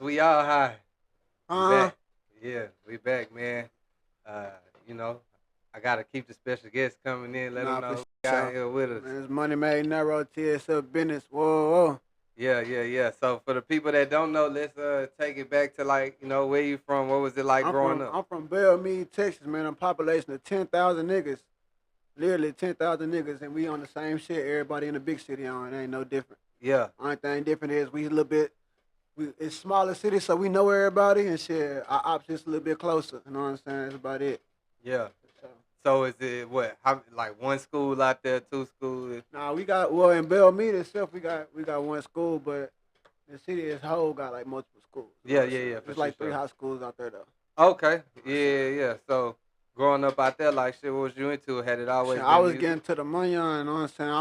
we all high. We Uh, back. Yeah, we back, man. Uh, you know, I gotta keep the special guests coming in. Let them nah, know for who we got sure. here with us. Man, it's MoneyMade Nero, TSF business. Whoa, whoa. Yeah. So for the people that don't know, let's take it back to like where you from. What was it like growing up? I'm from Bellmead, Texas, man. A population of 10,000 niggas. Literally 10,000 niggas, and we on the same shit. Everybody in the big city on. It ain't no different. Yeah, Only thing different is we a little bit. It's smaller city, so we know everybody, and shit. Our ops just a little bit closer. You know what I'm saying? That's about it. yeah. So, So is it what? How like one school out there, two schools? nah, we got in Bellmead itself, we got one school, but the city as a whole got like multiple schools. You know what I'm saying? Yeah, for There's like three sure. high schools out there though. Okay, You know what I'm saying? yeah. So growing up out there, like shit, what was you into? Had it Shit, always I been was music? getting to the money on, you know what I'm saying?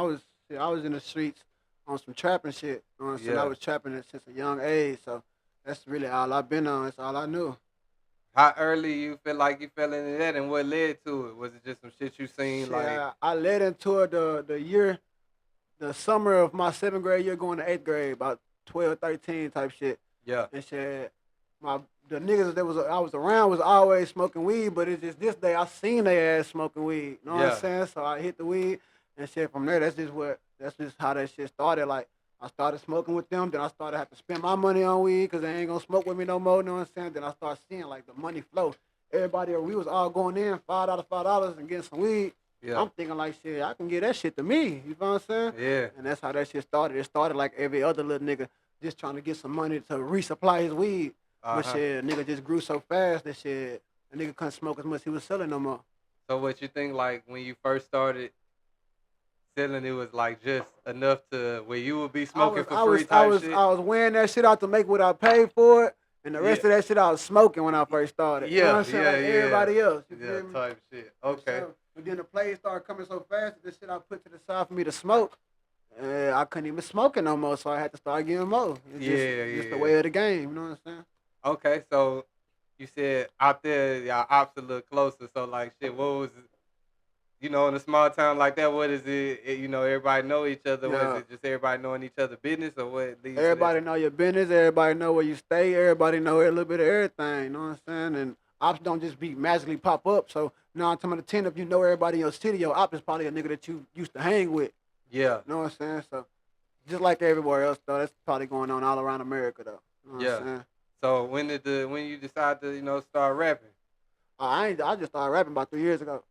I was in the streets on some trapping shit. You know what I'm saying? I Yeah. was trapping it since a young age, so that's really all I've been on. That's all I knew. How early you feel like you fell into that, and what led to it? Was it just some shit you seen? Shit, Like, I led into it the summer of my seventh grade year going to eighth grade, about 12, 13 type shit. yeah, And shit, the niggas that I was around was always smoking weed, but it's just this day I seen they ass smoking weed. You know what I'm yeah, saying? So I hit the weed and shit from there. That's just how that shit started. Like I started smoking with them, then I started having to spend my money on weed because they ain't gonna smoke with me no more. You know what I'm saying? Then I started seeing like the money flow. We was all going in $5 and getting some weed. yeah, I'm thinking like shit, I can get that shit to me. You know what I'm saying? yeah. And that's how that shit started. It started like every other little nigga just trying to get some money to resupply his weed. Uh But huh. shit, nigga just grew so fast that shit, a nigga couldn't smoke as much as he was selling no more. So what you think? Like when you first started selling, it was like just enough to where you would be I smoking was for I free was I type was shit. I was wearing that shit out to make what I paid for it, and the Yeah, rest of that shit I was smoking when I first started. You know what I'm saying? Like yeah, everybody else. You yeah. feel me? Type shit. For Okay. sure. But then the plays started coming so fast that the shit I put to the side for me to smoke, I couldn't even smoke it no more, so I had to start getting more. It's just the Yeah. way of the game. You know what I'm saying? Okay. So you said out there, y'all ops a little closer. So like shit, what was in a small town like that, what is it? Everybody know each other. Was Yeah. it just everybody knowing each other business, or what leads to that? Everybody know your business. Everybody know where you stay. Everybody know a little bit of everything. You know what I'm saying? And ops don't just be magically pop up. So now I'm talking about the 10, if you know everybody in your city, your op is probably a nigga that you used to hang with. Yeah, You know what I'm saying? So just like everywhere else though, that's probably going on all around America though. You know what yeah. I'm saying? So when you decide to start rapping? I just started rapping about 3 years ago.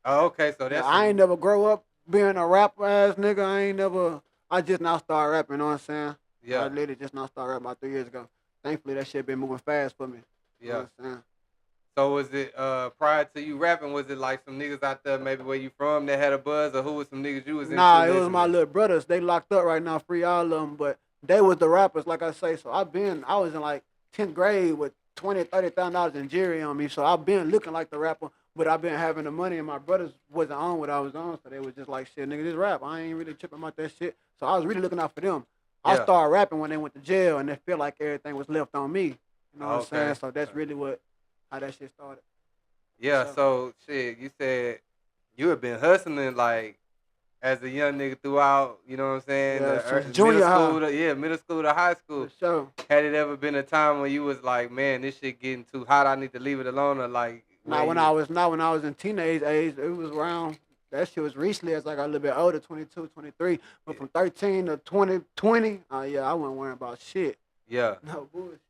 Oh, okay. So Yeah, that's I ain't some never grow up being a rap ass nigga. I just now started rapping, you know what I'm saying? I yeah, literally just now started rapping about 3 years ago. Thankfully that shit been moving fast for me. You know yeah. what I'm saying? So was it prior to you rapping? Was it like some niggas out there maybe where you from that had a buzz, or who was some niggas you was into Nah, it was my listening? little brothers. They locked up right now, free all of them. But they was the rappers, like I say. So I was in like 10th grade with 20, $30,000 in jury on me. So I've been looking like the rapper, but I've been having the money, and my brothers wasn't on what I was on. So they was just like, shit, nigga, this rap. I ain't really tripping about that shit. So I was really looking out for them. I Yeah. started rapping when they went to jail, and they feel like everything was left on me. You know what I'm saying? Okay. So that's really how that shit started. For Yeah. sure. So shit, you said you had been hustling like as a young nigga throughout, you know what I'm saying? Yeah, since Middle junior high, school middle school to high for school. sure. Had it ever been a time when you was like, man, this shit getting too hot, I need to leave it alone, or like where you? Not when I was in teenage age. It was around that shit was recently as I got a little bit older, 22, 23. But Yeah. from 13 to 2020, yeah, I wasn't worrying about shit. Yeah. No bullshit.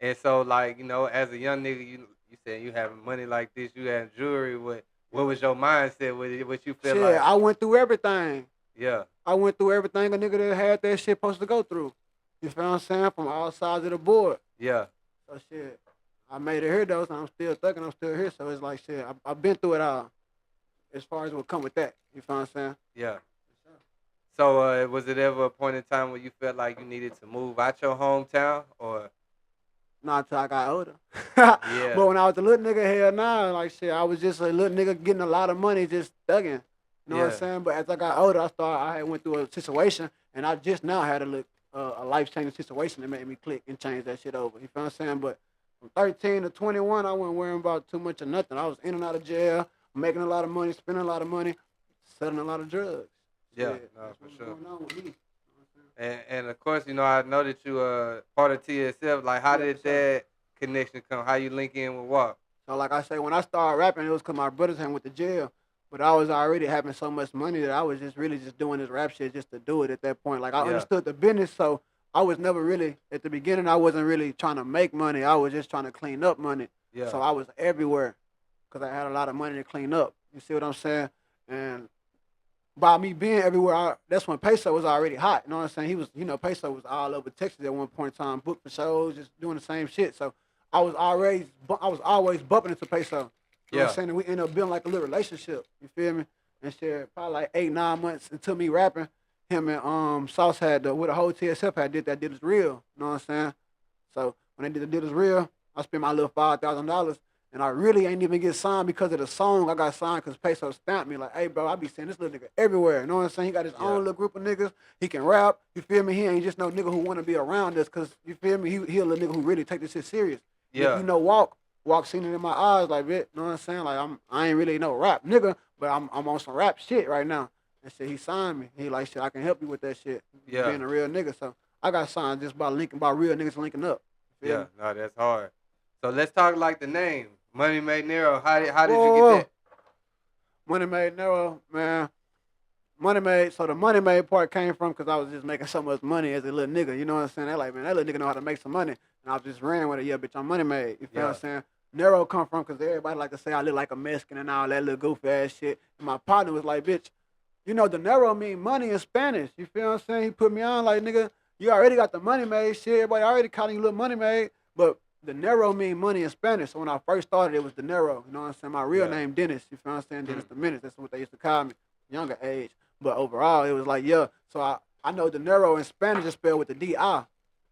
And so like, as a young nigga, you said you having money like this, you had jewelry, what Yeah. was your mindset with it? What you feel Shit, like? I went through everything. Yeah. I went through everything a nigga that had that shit supposed to go through. You feel what I'm saying? From all sides of the board. Yeah. So shit, I made it here though, so I'm still thugging. I'm still here. So it's like shit, I've been through it all. As far as what come with that. You feel what I'm saying? Yeah. So was it ever a point in time where you felt like you needed to move out your hometown, or? Not until I got older. But Yeah. when I was a little nigga, hell nah, like shit, I was just a little nigga getting a lot of money, just thugging. You know what I'm Yeah. saying? But as I got older, I had went through a situation, and I just now had a life changing situation that made me click and change that shit over. You feel what I'm saying? But from 13 to 21, I wasn't worrying about too much of nothing. I was in and out of jail, making a lot of money, spending a lot of money, selling a lot of drugs. Yeah. Shit, No, that's for what was sure. going on with me. You know what I'm saying? And of course, I know that you part of TSF. Like, how Yeah, did for sure. that connection come? How you link in with WAP? So like I say, when I started rapping, it was because my brothers had went to jail. But I was already having so much money that I was just really just doing this rap shit just to do it at that point. Like I Yeah, understood the business, so I was never really at the beginning. I wasn't really trying to make money. I was just trying to clean up money. yeah, So I was everywhere because I had a lot of money to clean up. You see what I'm saying? And by me being everywhere, that's when Peso was already hot. You know what I'm saying? He was, Peso was all over Texas at one point in time, booked for shows, just doing the same shit. So I was always bumping into Peso. You know what I'm yeah, saying? And we ended up building like a little relationship. You feel me? And shit, probably like 8, 9 months into me rapping, him and Sauce had with the whole TSF had did that did is real. You know what I'm saying? So when they did the did is real, I spent my little $5,000. And I really ain't even get signed because of the song. I got signed because Peso stamped me like, hey, bro, I be seeing this little nigga everywhere. You know what I'm saying? He got his yeah, own little group of niggas. He can rap. You feel me? He ain't just no nigga who want to be around us because, you feel me? He a little nigga who really take this shit serious. And if yeah, you know Walk seen it in my eyes like, bitch, you know what I'm saying? Like, I ain't really no rap nigga, but I'm on some rap shit right now. And shit, he signed me. He like, shit, I can help you with that shit. yeah, Being a real nigga. So I got signed just by real niggas linking up. You feel yeah. me? No, that's hard. So let's talk like the name, Money Made Nero. How did you get Whoa. that? Money made Nero, man. Money made, so the money made part came from because I was just making so much money as a little nigga. You know what I'm saying? They like, man, that little nigga know how to make some money. And I just ran with it. Yeah, bitch, I'm money made. You feel what I'm Yeah, saying? Nero come from because everybody like to say I look like a Mexican and all that little goofy ass shit. And my partner was like, bitch, the Nero mean money in Spanish. You feel what I'm saying? He put me on like, nigga, you already got the money made shit. Everybody already calling you little money made. But the Nero mean money in Spanish. So when I first started, it was the Nero. You know what I'm saying? My real yeah, name, Dennis. You feel what I'm saying? Dennis mm, the Menace. That's what they used to call me. Younger age. But overall, it was like, yeah. So I know De Niro in Spanish is spelled with the D-I.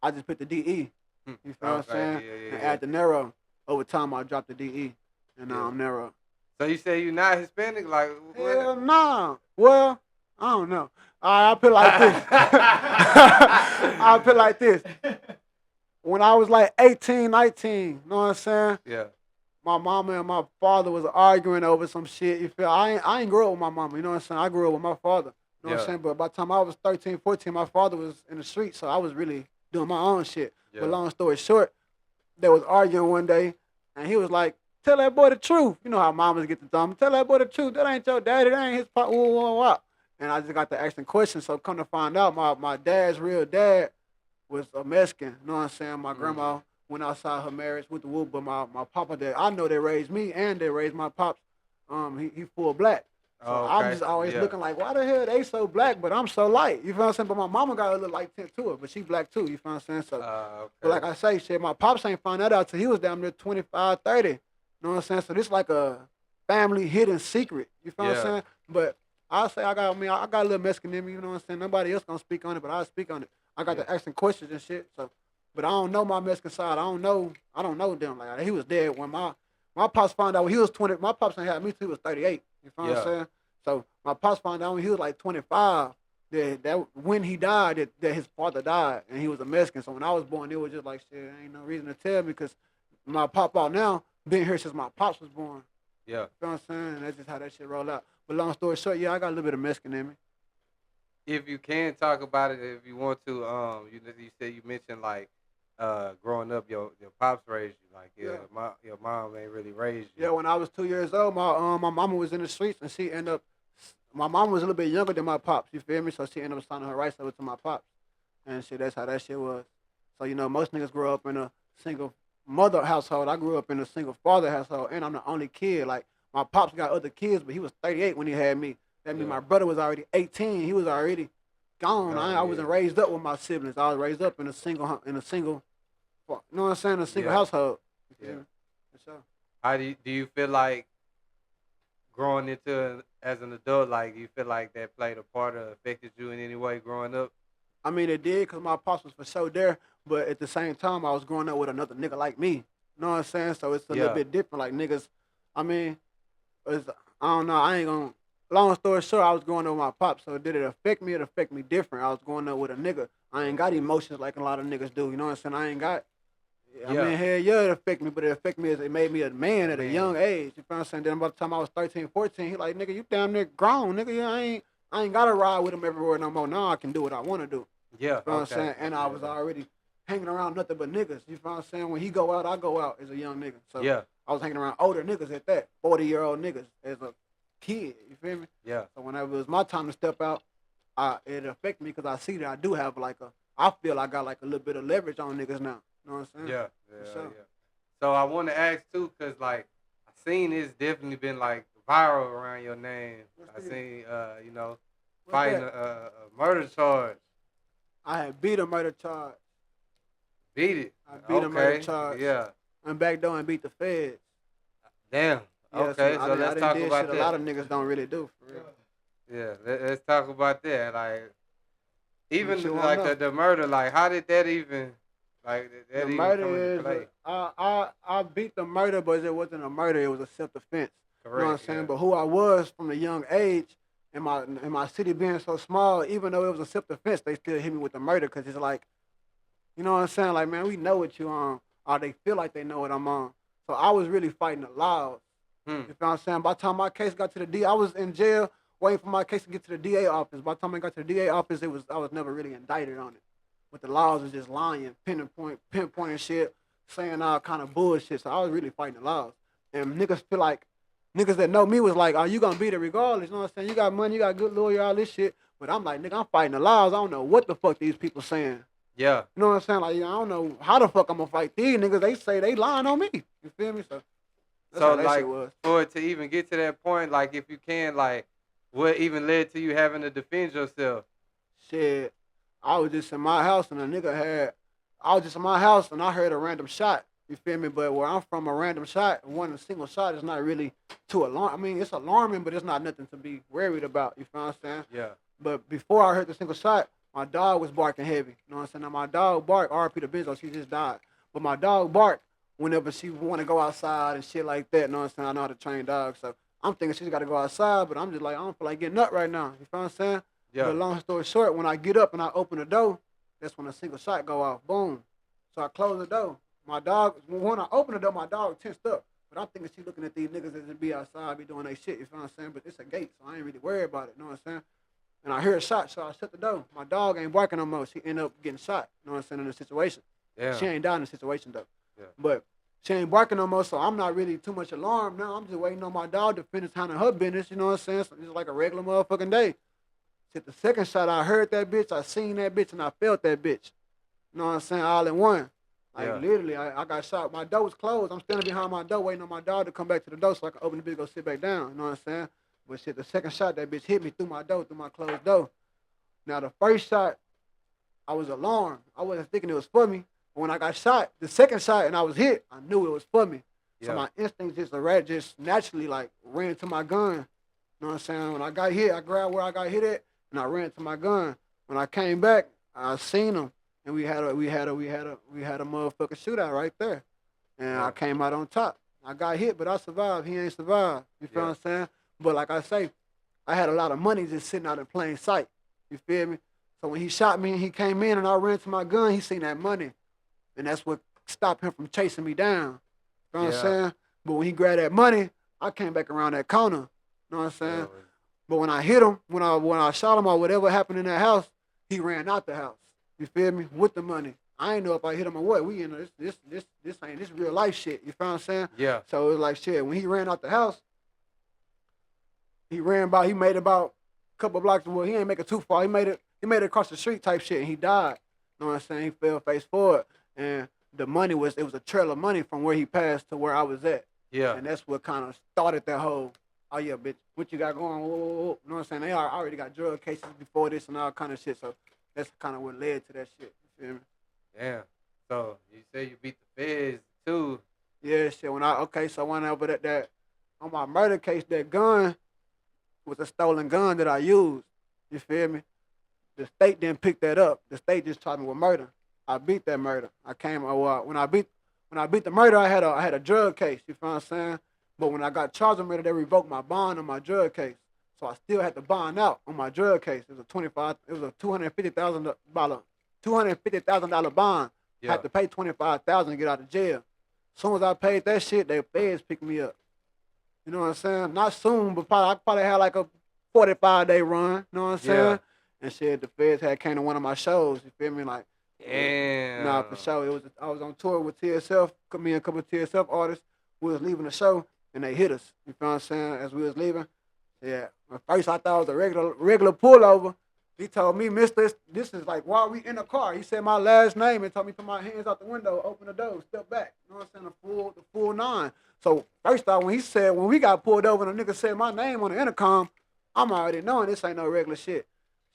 I just put the D-E. mm. You feel what I'm Okay, saying? yeah, And yeah, yeah. add the Nero. Over time, I dropped the D-E. And now Yeah. I'm Nero. So you say you not Hispanic? Like what? Hell nah. Well, I don't know. I'll put it like this. I'll put it like this. When I was like 18, 19, you know what I'm saying? Yeah, My mama and my father was arguing over some shit. You feel? I ain't grew up with my mama. You know what I'm saying? I grew up with my father. You know what I'm yeah, saying? But by the time I was 13, 14, my father was in the street, so I was really doing my own shit. But yeah. long story short, they was arguing one day, and he was like, "Tell that boy the truth." You know how mamas get the dumb. Tell that boy the truth. That ain't your daddy. That ain't his pop. And I just got to asking questions. So come to find out, my dad's real dad was a Mexican. You know what I'm saying? My Mm. grandma went outside her marriage with the whoop, but my papa that I know they raised me and they raised my pops. He full black. So Oh, I'm okay. just always Yeah, looking like, why the hell they so black, but I'm so light? You feel what I'm saying? But my mama got a little light tint to her, but she black too. You feel what I'm saying? So, but okay. like I say, shit, my pops ain't found that out till he was down there 25, 30. You know what I'm saying? So this like a family hidden secret. You feel what I'm Yeah, saying? But I say I got a little Mexican in me. You know what I'm saying? Nobody else gonna speak on it, but I speak on it. I got yeah, to asking questions and shit. So, but I don't know my Mexican side. I don't know them. Like he was dead when my pops found out when he was 20. My pops ain't had me till he was 38. You feel what I'm yeah, saying? So my pops found out when he was like 25 that when he died that his father died and he was a Mexican. So when I was born, it was just like shit. Ain't no reason to tell me because my pop out now been here since my pops was born. yeah. You know what I'm saying? And that's just how that shit roll out. But long story short, yeah, I got a little bit of Mexican in me. If you can talk about it, if you want to, you said you mentioned like, growing up, your pops raised you. Like, Yeah. your mom ain't really raised you. Yeah, when I was 2 years old, my mama was in the streets and she ended up. My mom was a little bit younger than my pops. You feel me? So she ended up signing her rights over to my pops, and shit. That's how that shit was. So most niggas grow up in a single mother household. I grew up in a single father household, and I'm the only kid. Like my pops got other kids, but he was 38 when he had me. That means Yeah. my brother was already 18. He was already gone. Oh I wasn't yeah. raised up with my siblings. I was raised up in a single. You know what I'm saying? A single Yeah. household. You feel Yeah. me? For sure. How do you feel like growing into as an adult? Like, you feel like that played a part or affected you in any way growing up? I mean, it did because my pops was for sure there, but at the same time, I was growing up with another nigga like me. You know what I'm saying? So it's a little Yeah. bit different. Like niggas, I mean, I don't know. I ain't gonna. Long story short, I was growing up with my pops. So did it affect me? It affect me different. I was growing up with a nigga. I ain't got emotions like a lot of niggas do. You know what I'm saying? I ain't got. I Yeah. mean, hell yeah, it affect me, but it affect me as it made me a man A at a man. young age. You feel what I'm saying? Then by the time I was 13, 14, he like, nigga, you damn near grown, nigga. I ain't gotta ride with him everywhere no more. Now I can do what I want to do. Yeah. You know what I'm Okay. saying? And I was already hanging around nothing but niggas. You know what I'm saying? When he go out, I go out as a young nigga. So Yeah. I was hanging around older niggas at that, 40-year-old niggas as a kid. You feel me? Yeah. So whenever it was my time to step out, it affected me because I see that I do have I feel I got like a little bit of leverage on niggas now. You know what I'm saying? Yeah. For Yeah. sure. Yeah. So I want to ask too, cause like I seen it's definitely been like viral around your name. What's I this? seen What's fighting that? a murder charge. I had beat a murder charge. Beat it. I beat a murder Okay. charge. Yeah. And back door and beat the feds. Damn. Yeah, Okay. So I let's done talk did about shit a lot that. of niggas don't really do, for real. Yeah. Let's talk about that. Like What you even want like to know? the murder. Like how did that even like The that even come into murder is, play? I beat the murder, but it wasn't a murder, it was a self-defense. You know what I'm Correct. saying? Yeah. But who I was from a young age, in my city being so small, even though it was a self-defense, they still hit me with the murder because it's like, you know what I'm saying? Like, man, we know what you on, or they feel like they know what I'm on. So I was really fighting the laws. Hmm. You know what I'm saying? By the time my case got to the DA, I was in jail waiting for my case to get to the DA office. By the time I got to the DA office, I was never really indicted on it. But the laws was just lying, pinpointing shit, saying all kind of bullshit. So I was really fighting the laws. And niggas feel like, niggas that know me was like, oh, you gonna beat it regardless. You know what I'm saying? You got money, you got a good lawyer, all this shit. But I'm like, nigga, I'm fighting the laws. I don't know what the fuck these people saying. Yeah. You know what I'm saying? Like, I don't know how the fuck I'm gonna fight these niggas. They say they lying on me. You feel me? So that's So how that like shit was. for it to even get to that point, like if you can, like what even led to you having to defend yourself? Shit, I was just in my house and I was just in my house and I heard a random shot. You feel me? But where I'm from, a random shot, one single shot is not really too alarming. I mean, it's alarming, but it's not nothing to be worried about. You feel what I'm saying? Yeah. But before I heard the single shot, my dog was barking heavy. You know what I'm saying? Now my dog bark, RP the Benzo, she just died. But my dog bark whenever she want to go outside and shit like that. You know what I'm saying? I know how to train dogs, so I'm thinking she's got to go outside, but I'm just like, I don't feel like getting up right now. You feel what I'm saying? Yeah. But long story short, when I get up and I open the door, that's when a single shot go off. Boom. So I close the door. My dog, when I open the door, my dog tensed up. But I'm thinking she looking at these niggas that just be outside, be doing their shit. You feel what I'm saying? But it's a gate, so I ain't really worried about it. You know what I'm saying? And I hear a shot, so I shut the door. My dog ain't barking no more. She ended up getting shot. You know what I'm saying? In the situation. Yeah. She ain't died in the situation though. Yeah. But she ain't barking no more, so I'm not really too much alarmed now. I'm just waiting on my dog to finish handling her business. You know what I'm saying? So it's like a regular motherfucking day. Shit, the second shot, I heard that bitch, I seen that bitch, and I felt that bitch. You know what I'm saying? All in one. Like, Yeah. literally, I got shot. My door was closed. I'm standing behind my door waiting on my dog to come back to the door so I can open the bitch and go sit back down. You know what I'm saying? But shit, the second shot, that bitch hit me through my door, through my closed door. Now, the first shot, I was alarmed. I wasn't thinking it was for me. But when I got shot, the second shot, and I was hit, I knew it was for me. So Yeah. my instincts just naturally, like, ran to my gun. You know what I'm saying? When I got hit, I grabbed where I got hit at, and I ran to my gun. When I came back, I seen him, and we had a motherfucking shootout right there, and Yeah. I came out on top. I got hit, but I survived. He ain't survived. You feel Yeah. what I'm saying? But like I say, I had a lot of money just sitting out in plain sight. You feel me? So when he shot me and he came in and I ran to my gun, he seen that money, and that's what stopped him from chasing me down. You know what I'm Yeah. saying? But when he grabbed that money, I came back around that corner. You know what I'm saying? Yeah. But when I hit him, when I shot him or whatever happened in that house, he ran out the house. You feel me? With the money. I ain't know if I hit him or what. We in this real life shit. You feel what I'm saying? Yeah. So it was like shit. When he ran out the house, he made about a couple blocks. Well, he ain't make it too far. He made it across the street type shit, and he died. You know what I'm saying? He fell face forward, and it was a trail of money from where he passed to where I was at. Yeah. And that's what kind of started that whole, oh yeah, bitch, what you got going? Whoa, whoa, whoa. You know what I'm saying? They already got drug cases before this and all kind of shit. So that's kind of what led to that shit. You feel me? Damn. So you say you beat the feds too. Yeah, shit. So when over that on my murder case, that gun was a stolen gun that I used. You feel me? The state didn't pick that up. The state just charged me with murder. I beat that murder. When I beat the murder, I had a drug case. You feel what I'm saying? But when I got charged with murder, they revoked my bond on my drug case. So I still had to bond out on my drug case. It was a $250,000 bond. Yeah. I had to pay $25,000 to get out of jail. As soon as I paid that shit, the feds picked me up. You know what I'm saying? Not soon, but I probably had like a 45-day run. You know what I'm saying? Yeah. and shit, the feds had came to one of my shows. You feel me? Like, Damn. nah, for sure. I was on tour with TSF, me and a couple of TSF artists. We was leaving the show, and they hit us. You feel what I'm saying? As we was leaving, yeah. At first, I thought it was a regular pullover. He told me, Mister, this is like while we in the car. He said my last name and told me to put my hands out the window, open the door, step back. You know what I'm saying? The full nine. So first off, when we got pulled over and the nigga said my name on the intercom, I'm already knowing this ain't no regular shit.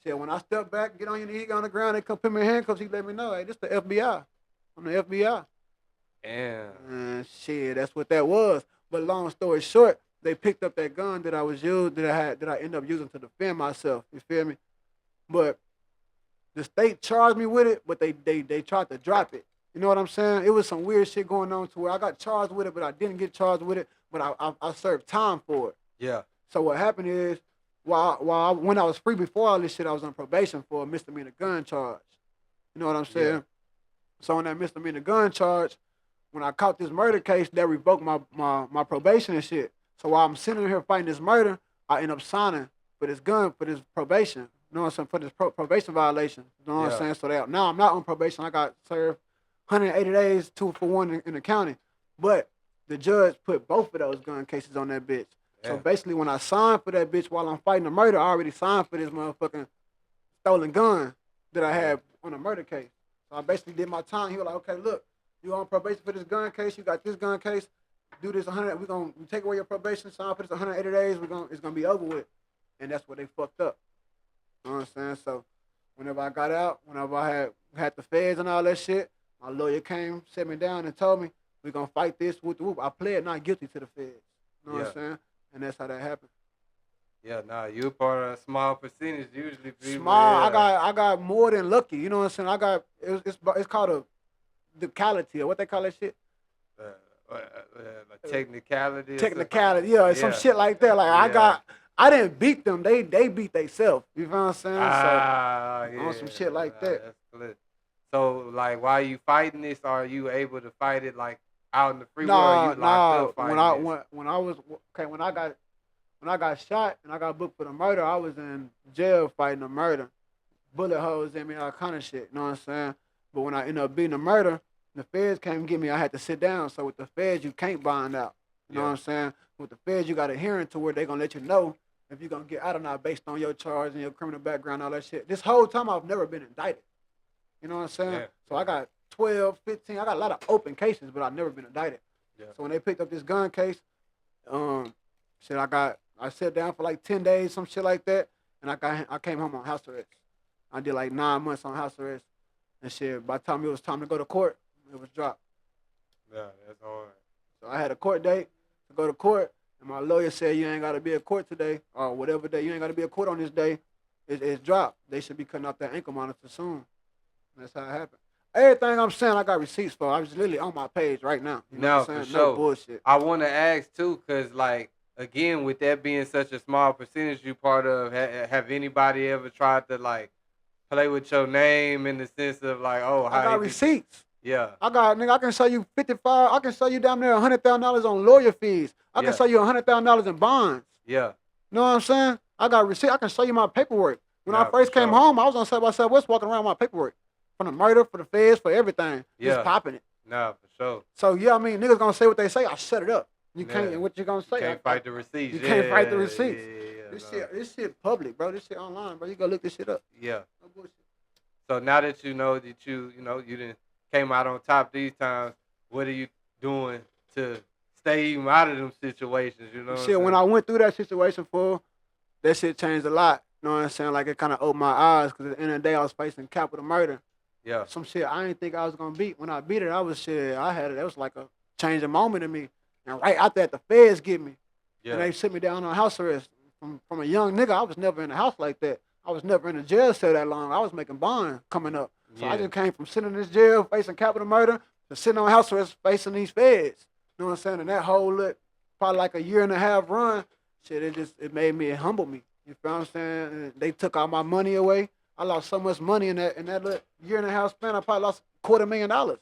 Said when I step back, get on your knee, get on the ground, they come put me in handcuffs. He let me know, hey, this the FBI. I'm the FBI. Damn. And shit, that's what that was. But long story short, they picked up that gun that I was used, that I ended up using to defend myself. You feel me? But the state charged me with it, but they tried to drop it. You know what I'm saying? It was some weird shit going on to where I got charged with it, but I didn't get charged with it. But I served time for it. Yeah. So what happened is, when I was free before all this shit, I was on probation for a misdemeanor gun charge. You know what I'm saying? Yeah. So on that misdemeanor gun charge, when I caught this murder case, that revoked my probation and shit. So while I'm sitting here fighting this murder, I end up signing for this probation. You know what I'm saying? For this probation violation. You know what I'm saying? So now I'm not on probation. I got served 180 days, 2 for 1 in the county. But the judge put both of those gun cases on that bitch. Yeah. So basically, when I signed for that bitch while I'm fighting the murder, I already signed for this motherfucking stolen gun that I had on a murder case. So I basically did my time. He was like, okay, look, you on probation for this gun case. You got this gun case. Do this 100. We take away your probation. Sign for this 180 days. It's gonna be over with. And that's what they fucked up. You know what I'm saying? So whenever I got out, whenever I had the feds and all that shit, my lawyer came, set me down, and told me we're gonna fight this with the whoop. I pled not guilty to the feds. You know what I'm saying? And that's how that happened. Yeah, you part of a small percentage usually. People, small. Yeah. I got more than lucky. You know what I'm saying? It's called a decality, or what they call that shit. Technicality. Technicality, yeah, some shit like that. Like I didn't beat them. They beat themselves. You know what I'm saying? On some shit like that. That's good. So like, while you fighting this, are you able to fight it like out in the freeway? Or are you locked up fighting when I got shot and I got booked for the murder, I was in jail fighting the murder. Bullet holes in me, all kind of shit. You know what I'm saying? But when I ended up beating the murder, the feds came and get me. I had to sit down. So with the feds, you can't bond out. You know what I'm saying? With the feds, you got a hearing to where they're going to let you know if you're going to get out or not based on your charge and your criminal background, all that shit. This whole time, I've never been indicted. You know what I'm saying? Yeah. So I got 12, 15. I got a lot of open cases, but I've never been indicted. Yeah. So when they picked up this gun case, I sat down for like 10 days, some shit like that, and I came home on house arrest. I did like 9 months on house arrest and shit. By the time it was time to go to court, it was dropped. Yeah, that's hard. So I had a court date to go to court, and my lawyer said, you ain't got to be at court today, or whatever day. You ain't got to be at court on this day. It's dropped. They should be cutting off that ankle monitor soon. That's how it happened. Everything I'm saying, I got receipts for. I was literally on my page right now. You know what I'm saying? For sure. No bullshit. I want to ask, too, because, like, again, with that being such a small percentage you part of, have anybody ever tried to, like, play with your name in the sense of, like, oh, how I got receipts. Yeah. I can show you 55. I can show you down there $100,000 on lawyer fees. I can show you $100,000 in bonds. Yeah. You know what I'm saying? I got receipts. I can show you my paperwork. When I first came home, I was on South by Southwest walking around with my paperwork. For the murder, for the feds, for everything. Just popping it. Nah, for sure. So, niggas gonna say what they say. I shut it up. You can't, and what you gonna say? You can't fight the receipts. You can't fight the receipts. This shit public, bro. This shit online, bro. You gotta look this shit up. Yeah. No bullshit. So now that you know that you didn't came out on top these times, what are you doing to stay even out of them situations? You know what I'm saying? When I went through that situation, that shit changed a lot. You know what I'm saying? Like, it kind of opened my eyes, because at the end of the day, I was facing capital murder. Yeah. Some shit I didn't think I was gonna beat. When I beat it, that was like a changing moment in me. And right after that, the feds get me. Yeah. And they sit me down on house arrest. From a young nigga, I was never in a house like that. I was never in a jail cell that long. I was making bond coming up. So I just came from sitting in this jail facing capital murder to sitting on house arrest facing these feds. You know what I'm saying? And that whole probably like a 1.5 year run, shit, it made me, it humbled me. You feel what I'm saying? And they took all my money away. I lost so much money in that little 1.5 year span. I probably lost $250,000. You know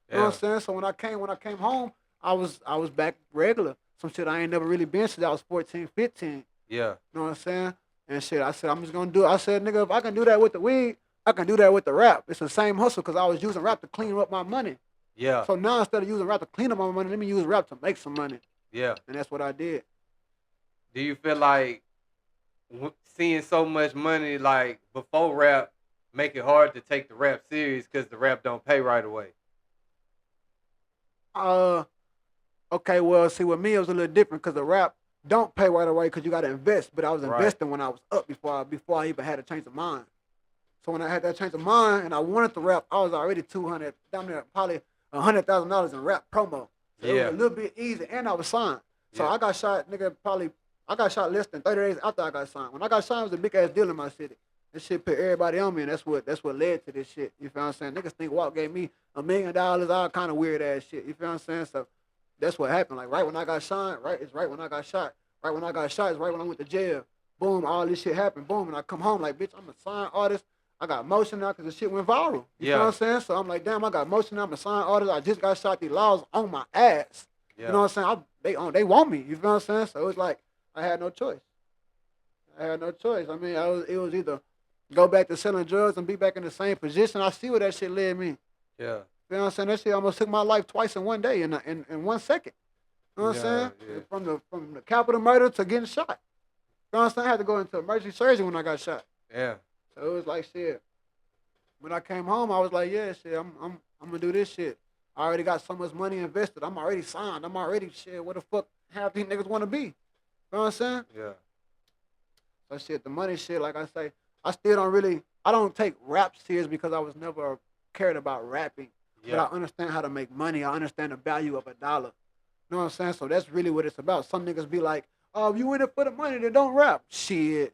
what I'm saying? So when I came home, I was back regular. Some shit I ain't never really been since I was 14, 15. Yeah. You know what I'm saying? And shit, I said, I'm just gonna do it. I said, nigga, if I can do that with the weed, I can do that with the rap. It's the same hustle because I was using rap to clean up my money. Yeah. So now instead of using rap to clean up my money, let me use rap to make some money. Yeah. And that's what I did. Do you feel like seeing so much money like before rap make it hard to take the rap serious because the rap don't pay right away? Okay, well, see, with me it was a little different because the rap don't pay right away because you got to invest. But I was investing when I was up before I even had a change of mind. So when I had that change of mind and I wanted to rap, I was already $200, down there probably $100,000 in rap promo. So it was a little bit easy, and I was signed. So I got shot, nigga, I got shot less than 30 days after I got signed. When I got signed, it was a big ass deal in my city. This shit put everybody on me, and that's what led to this shit. You feel what I'm saying? Niggas think Walt gave me $1 million, all kind of weird ass shit. You feel what I'm saying? So that's what happened. Like right when I got signed, it's right when I got shot. Right when I got shot, it's right when I went to jail. Boom, all this shit happened. Boom, and I come home like, bitch, I'm a signed artist. I got motion now because the shit went viral. You feel what I'm saying? So I'm like, damn, I got motion now. I'm a signed artist. I just got shot. These laws on my ass. Yeah. You know what I'm saying? They want me. You feel what I'm saying? So it's like I had no choice. I mean, it was either go back to selling drugs and be back in the same position. I see where that shit led me. Yeah. You know what I'm saying? That shit almost took my life twice in one day in 1 second. You know what I'm saying? Yeah. From the capital murder to getting shot. You know what I'm saying? I had to go into emergency surgery when I got shot. Yeah. So it was like shit. When I came home, I was like, yeah, shit, I'm gonna do this shit. I already got so much money invested. I'm already signed. I'm already shit. What the fuck half these niggas want to be? You know what I'm saying? Yeah. So shit, the money shit, like I say, I don't take rap serious because I was never cared about rapping. Yeah. But I understand how to make money. I understand the value of $1. You know what I'm saying? So that's really what it's about. Some niggas be like, oh, if you in it for the money, then don't rap. Shit.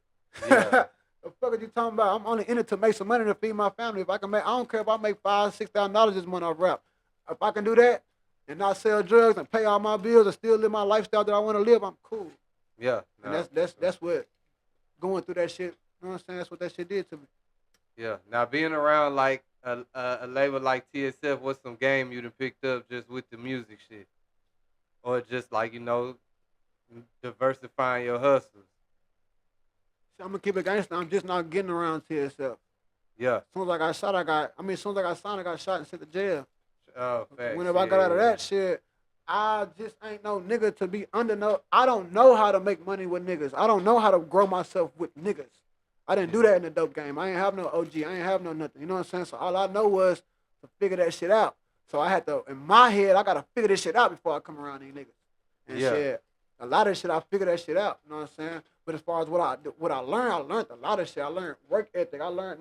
Yeah. The fuck are you talking about? I'm only in it to make some money to feed my family. If I can I don't care if I make $5,000-$6,000 this month off rap. If I can do that and not sell drugs and pay all my bills and still live my lifestyle that I want to live, I'm cool. Yeah. No, and that's what going through that shit. You know what I'm saying? That's what that shit did to me. Yeah. Now being around like a label like TSF, what's some game you done picked up just with the music shit, or just like diversifying your hustles? I'm gonna keep it gangster. I'm just not getting around TSF. Yeah. As soon as I got shot, as soon as I got signed, I got shot and sent to jail. Oh, facts. Whenever I got out of that shit, I just ain't no nigga to be under no. I don't know how to make money with niggas. I don't know how to grow myself with niggas. I didn't do that in the dope game. I ain't have no OG. I ain't have no nothing. You know what I'm saying? So all I know was to figure that shit out. So I had to, in my head, I gotta figure this shit out before I come around these niggas. And shit, a lot of shit, I figured that shit out. You know what I'm saying? But as far as what I learned a lot of shit. I learned work ethic. I learned,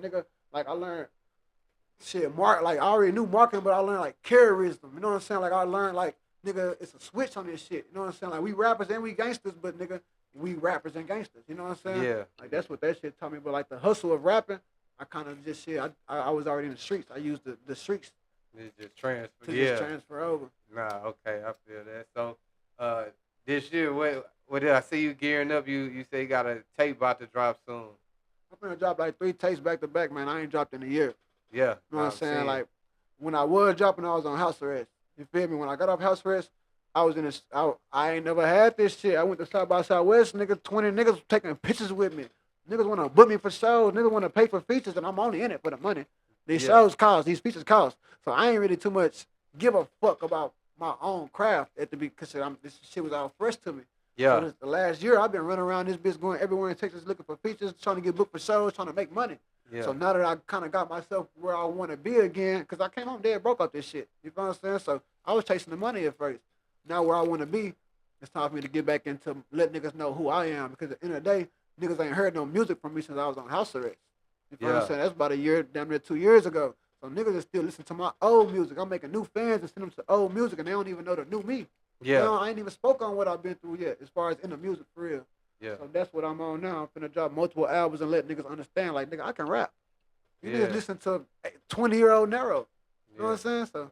shit, like I already knew marketing, but I learned like charisma. You know what I'm saying? Like I learned like, nigga, it's a switch on this shit. You know what I'm saying? Like we rappers and we gangsters, but nigga, we rappers and gangsters. You know what I'm saying? Yeah. Like that's what that shit taught me. But like the hustle of rapping, I kind of just shit. I was already in the streets. I used the streets. It just transfer. Just transfer over. Nah, okay, I feel that. So, this year, what did I see you gearing up? You say you got a tape about to drop soon. I'm gonna drop like 3 tapes back to back, man. I ain't dropped in a year. Yeah. You know what I'm saying? Like when I was dropping, I was on house arrest. You feel me? When I got off house arrest, I was in this. I ain't never had this shit. I went to South by Southwest. Nigga, 20 niggas taking pictures with me. Niggas want to book me for shows. Niggas want to pay for features, and I'm only in it for the money. These shows cost. These features cost. So I ain't really too much give a fuck about my own craft because this shit was all fresh to me. Yeah. So the last year, I've been running around this bitch going everywhere in Texas looking for features, trying to get booked for shows, trying to make money. Yeah. So now that I kind of got myself where I want to be again, because I came home dead broke off this shit. You know what I'm saying? So I was chasing the money at first. Now where I want to be, it's time for me to get back into let niggas know who I am. Because at the end of the day, niggas ain't heard no music from me since I was on house arrest. You know what I'm saying? That's about a year, damn near 2 years ago. So niggas is still listening to my old music. I'm making new fans and send them to old music, and they don't even know the new me. Yeah. You know, I ain't even spoke on what I've been through yet, as far as in the music for real. Yeah. So that's what I'm on now. I'm finna drop multiple albums and let niggas understand, like, nigga, I can rap. You niggas listen to 20-year-old Nero. You know what I'm saying? So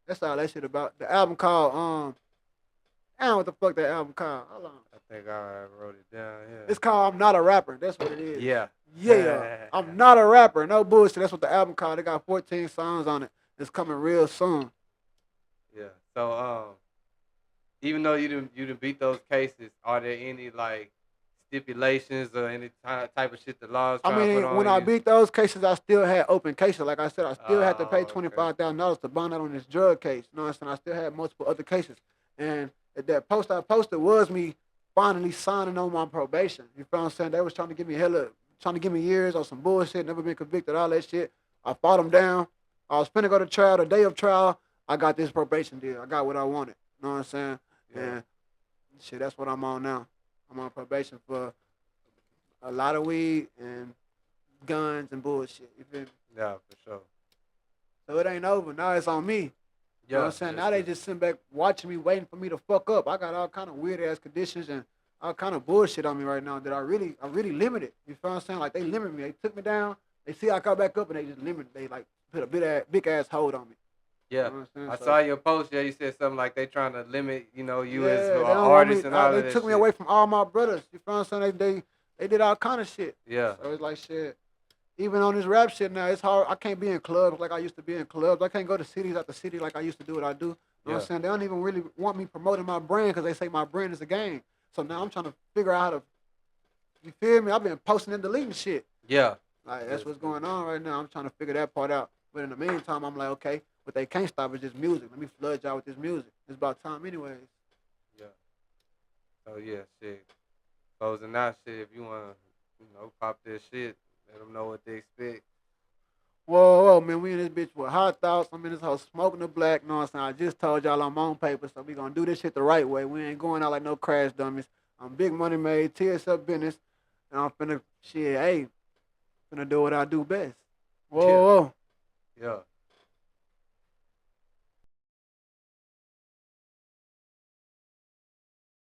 that's all that shit about. The album called, I don't know what the fuck that album called. Hold on. I think I wrote it down here. It's called I'm Not a Rapper. That's what it is. Yeah. Yeah. I'm not a rapper. No bullshit. That's what the album called. They got 14 songs on it. It's coming real soon. Yeah. So, even though you didn't beat those cases, are there any stipulations or any type of shit the laws I trying to put mean, when on I you? beat those cases, I still had open cases. Like I said, I still had to pay Oh, okay. $25,000 to bond out on this drug case. You know what I'm saying? I still had multiple other cases. And that post I posted was me finally signing on my probation. You feel what I'm saying? They was trying to give me trying to give me years on some bullshit, never been convicted, all that shit. I fought them down. I was finna go to trial. The day of trial, I got this probation deal. I got what I wanted. You know what I'm saying? Yeah. And shit, that's what I'm on now. I'm on probation for a lot of weed and guns and bullshit. You feel me? Yeah, for sure. So it ain't over. Now it's on me. You know what Yeah. I'm saying? Now they just sitting back watching me, waiting for me to fuck up. I got all kind of weird ass conditions and all kind of bullshit on me right now that I really limited. You feel what I'm saying? Like they limit me. They took me down. They see I got back up and they just limit. They like put a big ass hold on me. Yeah. You know what I'm saying? I So, saw your post. Yeah, you said something like they trying to limit, you as yeah, an they don't want me. artist and all They of that took me shit. away from all my brothers. You feel what I'm saying? They did all kind of shit. Yeah. So it's like shit. Even on this rap shit now, it's hard. I can't be in clubs like I used to be in clubs. I can't go to cities after city like I used to do what I do. You know what I'm Yeah. saying? They don't even really want me promoting my brand because they say my brand is a game. So now I'm trying to figure out how to, you feel me? I've been posting and deleting shit. Yeah. Like, that's what's going on right now. I'm trying to figure that part out. But in the meantime, I'm like, okay, what they can't stop is just music. Let me flood y'all with this music. It's about time anyways. Yeah. So yeah, shit. Closing out, shit. If you wanna, pop this shit, let them know what they expect. Whoa, man, we in this bitch with hot thoughts. I'm in this house smoking the black. You know what I'm saying? I just told y'all I'm on paper, so we gonna do this shit the right way. We ain't going out like no crash dummies. I'm big money made, TSF business, and I'm finna, shit, hey, finna do what I do best. Yeah. Whoa. Yeah.